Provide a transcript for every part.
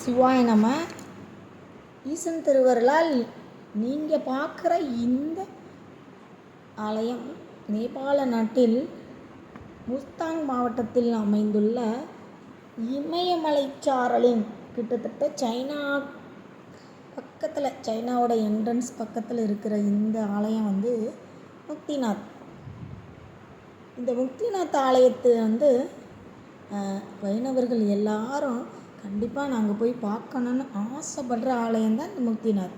சிவாய நம. ஈசன் திருவருளால் நீங்கள் பார்க்குற இந்த ஆலயம் நேபாள நாட்டில் முஸ்தாங் மாவட்டத்தில் அமைந்துள்ள இமயமலைச்சாரலின் கிட்டத்தட்ட சைனா பக்கத்தில், சைனாவோட என்ட்ரன்ஸ் பக்கத்தில் இருக்கிற இந்த ஆலயம் முக்திநாத். இந்த முக்திநாத் ஆலயத்தை வைணவர்கள் எல்லாரும் கண்டிப்பாக நாங்கள் போய் பார்க்கணுன்னு ஆசைப்படுற ஆலயம்தான் இந்த முக்திநாத்.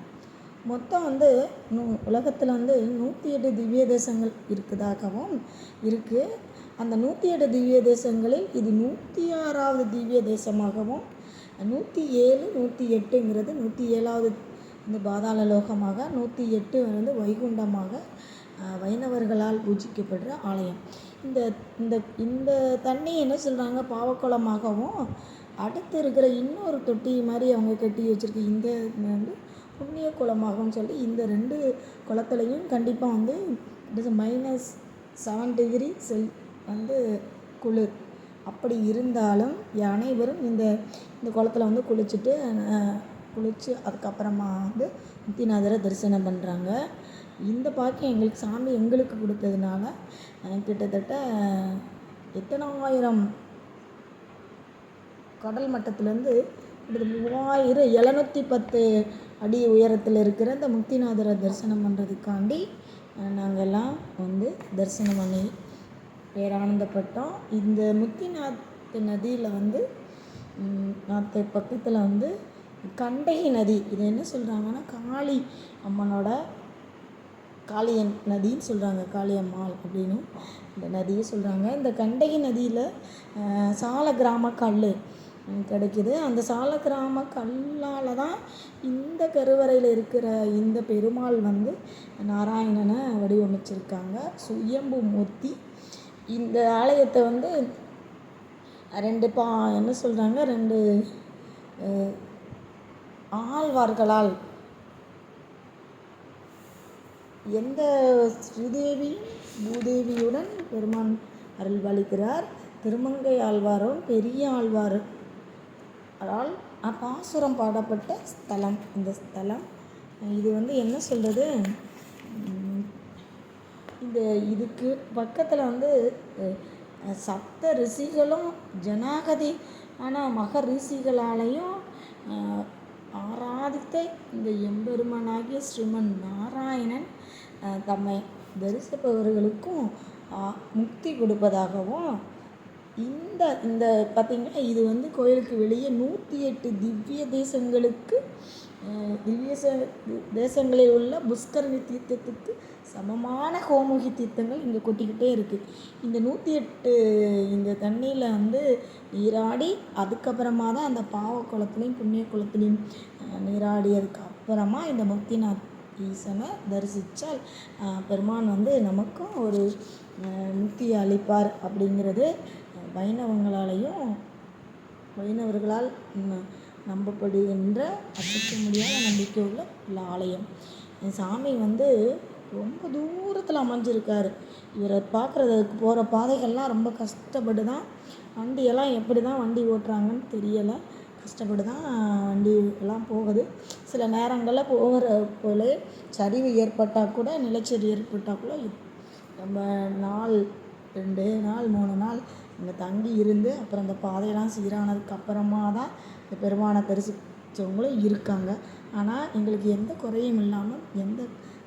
மொத்தம் உலகத்தில் 108 திவ்ய தேசங்கள் இருக்குதாகவும் இருக்குது. அந்த 108 திவ்ய தேசங்களில் இது 106வது திவ்ய தேசமாகவும், 107 108ங்கிறது 107வது பாதாள லோகமாக, 108 வைகுண்டமாக வைணவர்களால் பூஜிக்கப்படுற ஆலயம். இந்த இந்த இந்த தண்ணி என்ன சொல்கிறாங்க, பாவக்குளமாகவும், அடுத்து இருக்கிற இன்னொரு தொட்டி மாதிரி அவங்க கட்டி வச்சுருக்க இந்த புண்ணிய குளமாகவும் சொல்லி இந்த 2 குளத்துலையும் கண்டிப்பாக -7 டிகிரி செல் குளிர். அப்படி இருந்தாலும் அனைவரும் இந்த குளத்தில் குளித்து அதுக்கப்புறமா முக்திநாதரை தரிசனம் பண்ணுறாங்க. இந்த பாக்கியம் எங்களுக்கு சாமி எங்களுக்கு கொடுத்ததுனால கிட்டத்தட்ட எத்தனாயிரம் கடல் மட்டத்திலேருந்து 3710 அடி உயரத்தில் இருக்கிற இந்த முக்திநாதரை தரிசனம் பண்ணுறதுக்காண்டி நாங்கள்லாம் தரிசனம் பண்ணி பேரானந்தப்பட்டோம். இந்த முக்திநாத் நதியில் நாத்து பக்கத்தில் கண்டகி நதி, இது என்ன சொல்கிறாங்கன்னா காளி அம்மனோட காளியன் நதின்னு சொல்கிறாங்க, காளியம்மாள் அப்படின்னு இந்த நதியை சொல்கிறாங்க. இந்த கண்டகி நதியில் சால கிராம கல் கிடைக்கிது. அந்த சால கிராம கல்லால் தான் இந்த கருவறையில் இருக்கிற இந்த பெருமாள் நாராயணனை வடிவமைச்சிருக்காங்க, சுயம்பு மூர்த்தி. இந்த ஆலயத்தை என்ன சொல்கிறாங்க, 2 ஆழ்வார்களால், எந்த ஸ்ரீதேவி பூதேவியுடன் பெருமான் அருள்பாலிக்கிறார், திருமங்கை ஆழ்வாரும் பெரிய ஆழ்வாரால் பாசுரம் பாடப்பட்ட ஸ்தலம் இந்த ஸ்தலம். இது என்ன சொல்கிறது, இதுக்கு பக்கத்தில் சப்த ரிஷிகளும் ஜனாகதி மக ரிஷிகளாலையும் ஆராதித்த இந்த எம்பெருமானாகிய ஸ்ரீமன் நாராயணன் தம்மை தரிசிப்பவர்களுக்கும் முக்தி கொடுப்பதாகவும், இந்த பார்த்திங்கன்னா இது கோயிலுக்கு வெளியே 108 திவ்ய தேசங்களில் உள்ள புஷ்கரணி தீர்த்தத்துக்கு சமமான கோமுகி தீர்த்தங்கள் இங்கே கொட்டிக்கிட்டே இருக்குது. இந்த 108 இந்த தண்ணியில் நீராடி அதுக்கப்புறமா தான் அந்த பாவ குளத்துலையும் புண்ணிய குளத்துலையும் நீராடியதுக்கு அப்புறமா இந்த முக்திநாத் ஈசனை தரிசித்தால் பெருமான் நமக்கும் ஒரு முக்தியை அளிப்பார் அப்படிங்கிறது வைணவர்களால் நம்பப்படுகின்ற அசைக்க முடியாத நம்பிக்கை உள்ள ஆலயம். சாமி ரொம்ப தூரத்தில் அமைஞ்சிருக்காரு. இவரை பார்க்குறதுக்கு போகிற பாதைகள்லாம் ரொம்ப கஷ்டப்பட்டு தான், வண்டியெல்லாம் எப்படி தான் வண்டி ஓட்டுறாங்கன்னு தெரியலை, கஷ்டப்பட்டு தான் வண்டி எல்லாம் போகுது. சில நேரங்களில் போகிற போல சரிவு ஏற்பட்டால் கூட, நிலச்சரிவு ஏற்பட்டால் கூட நம்ம 2 நாள் 3 நாள் இங்கே தங்கி இருந்து அப்புறம் அந்த பாதையெல்லாம் சீரானதுக்கு அப்புறமா தான் இந்த பெருமானை தரிசித்தவங்களும் இருக்காங்க. ஆனால் எங்களுக்கு எந்த குறையும் இல்லாமல், எந்த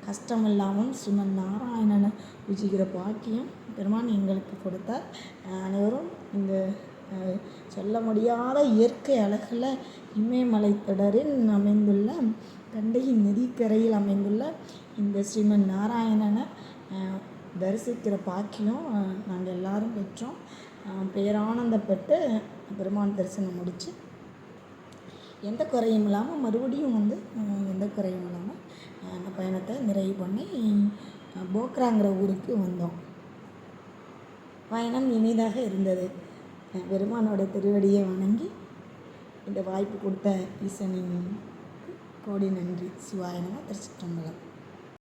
கஷ்டம் இல்லாமல் ஸ்ரீமன் நாராயணனை பூஜிக்கிற பாக்கியம் பெருமான் எங்களுக்கு கொடுத்தார். அனைவரும் இந்த சொல்ல முடியாத இயற்கை அழகில் இமயமலை தொடரில் அமைந்துள்ள கண்டகி நதிக்கரையில் அமைந்துள்ள இந்த ஸ்ரீமன் நாராயணனை தரிசிக்கிற பாக்கியம் நாங்கள் எல்லாரும் பெற்றோம். பேரானந்தப்பட்டு பெருமான் தரிசனம் முடித்து எந்த குறையும் இல்லாமல் மறுபடியும் எந்த குறையும் இல்லாமல் அந்த பயணத்தை நிறைவு பண்ணி போக்ராங்கிற ஊருக்கு வந்தோம். பயணம் இனிதாக இருந்தது. பெருமானோட திருவடியை வணங்கி இந்த வாய்ப்பு கொடுத்த ஈசனின் கோடி நன்றி. சிவாய நம. திருச்சிற்றம்பலம்.